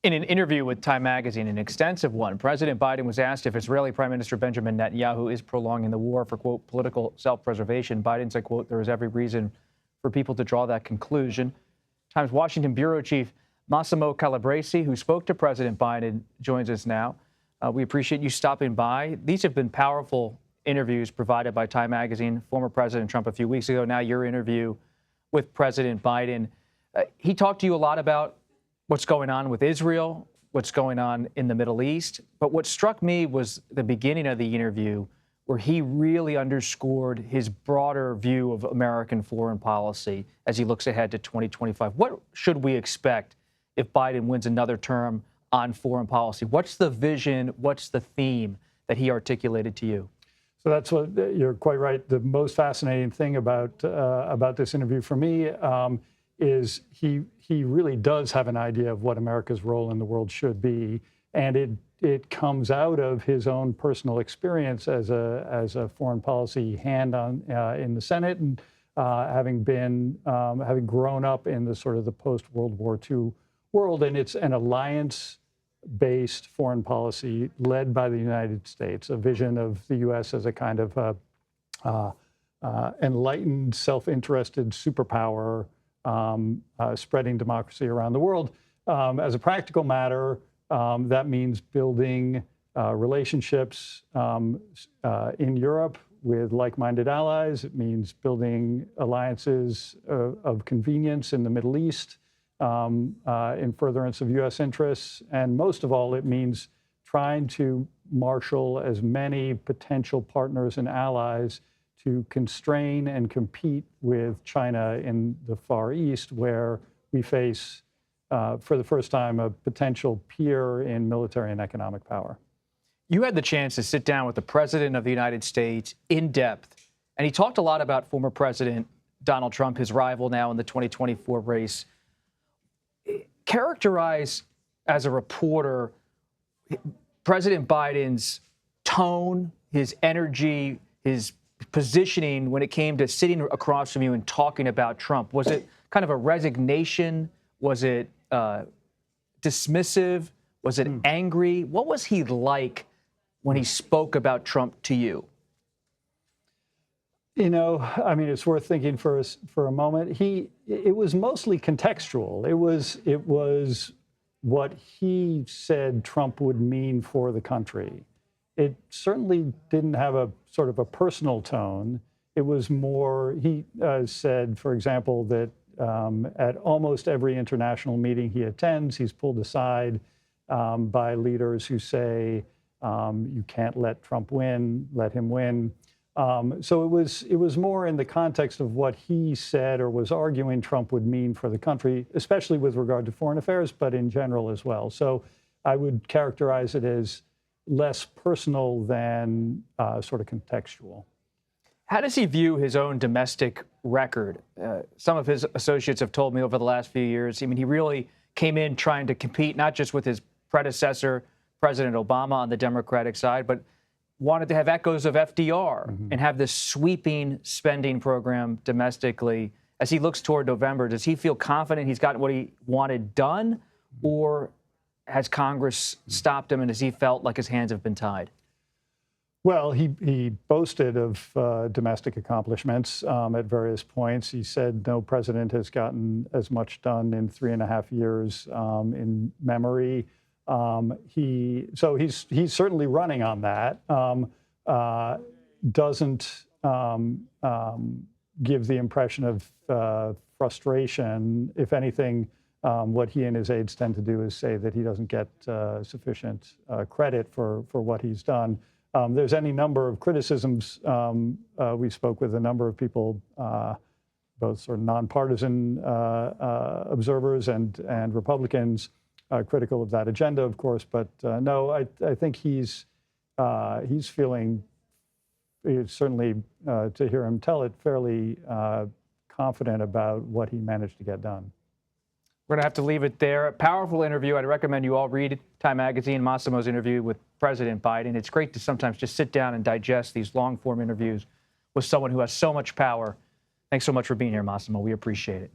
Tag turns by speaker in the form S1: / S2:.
S1: In an interview with Time magazine, an extensive one, President Biden was asked if Israeli Prime Minister Benjamin Netanyahu is prolonging the war for, quote, political self-preservation. Biden said, quote, there is every reason for people to draw that conclusion. Times Washington bureau chief Massimo Calabresi, who spoke to President Biden, joins us now. We appreciate you stopping by. These have been powerful interviews provided by Time magazine, former President Trump a few weeks ago. Now your interview with President Biden. He talked to you a lot about what's going on with Israel, what's going on in the Middle East. But what struck me was the beginning of the interview, where he really underscored his broader view of American foreign policy as he looks ahead to 2025. What should we expect if Biden wins another term on foreign policy? What's the vision? What's the theme that he articulated to you?
S2: So that's what you're quite right. The most fascinating thing about this interview for me is he really does have an idea of what America's role in the world should be, and it comes out of his own personal experience as a foreign policy hand on in the Senate, and having grown up in the sort of the post-World War II world, and it's an alliance-based foreign policy led by the United States, a vision of the U.S. as a kind of enlightened, self-interested superpower. Spreading democracy around the world. As a practical matter, that means building relationships in Europe with like-minded allies. It means building alliances of convenience in the Middle East in furtherance of U.S. interests. And most of all, it means trying to marshal as many potential partners and allies to constrain and compete with China in the Far East, where we face, for the first time, a potential peer in military and economic power.
S1: You had the chance to sit down with the President of the United States in depth, and he talked a lot about former President Donald Trump, his rival now in the 2024 race. Characterize, as a reporter, President Biden's tone, his energy, his positioning when it came to sitting across from you and talking about Trump. Was it kind of a resignation? Was it dismissive? Was it angry? What was he like when he spoke about Trump to you?
S2: You know, I mean, it's worth thinking for a moment. It was mostly contextual. It was what he said Trump would mean for the country. It certainly didn't have a sort of a personal tone. It was more, he said, for example, that at almost every international meeting he attends, he's pulled aside by leaders who say, you can't let Trump win, let him win. So it was more in the context of what he said or was arguing Trump would mean for the country, especially with regard to foreign affairs, but in general as well. So I would characterize it as less personal than sort of contextual.
S1: How does he view his own domestic record? Some of his associates have told me over the last few years, I mean, he really came in trying to compete, not just with his predecessor, President Obama, on the Democratic side, but wanted to have echoes of FDR and have this sweeping spending program domestically. As he looks toward November, does he feel confident he's gotten what he wanted done, or has Congress stopped him, and has he felt like his hands have been tied?
S2: Well, he boasted of domestic accomplishments at various points. He said no president has gotten as much done in 3.5 years in memory. So he's certainly running on that. Doesn't give the impression of frustration. If anything, what he and his aides tend to do is say that he doesn't get sufficient credit for what he's done. There's any number of criticisms. We spoke with a number of people, both sort of nonpartisan observers and Republicans, critical of that agenda, of course. But no, I think he's feeling, certainly to hear him tell it, fairly confident about what he managed to get done.
S1: We're going to have to leave it there. A powerful interview. I'd recommend you all read Time Magazine, Massimo's interview with President Biden. It's great to sometimes just sit down and digest these long-form interviews with someone who has so much power. Thanks so much for being here, Massimo. We appreciate it.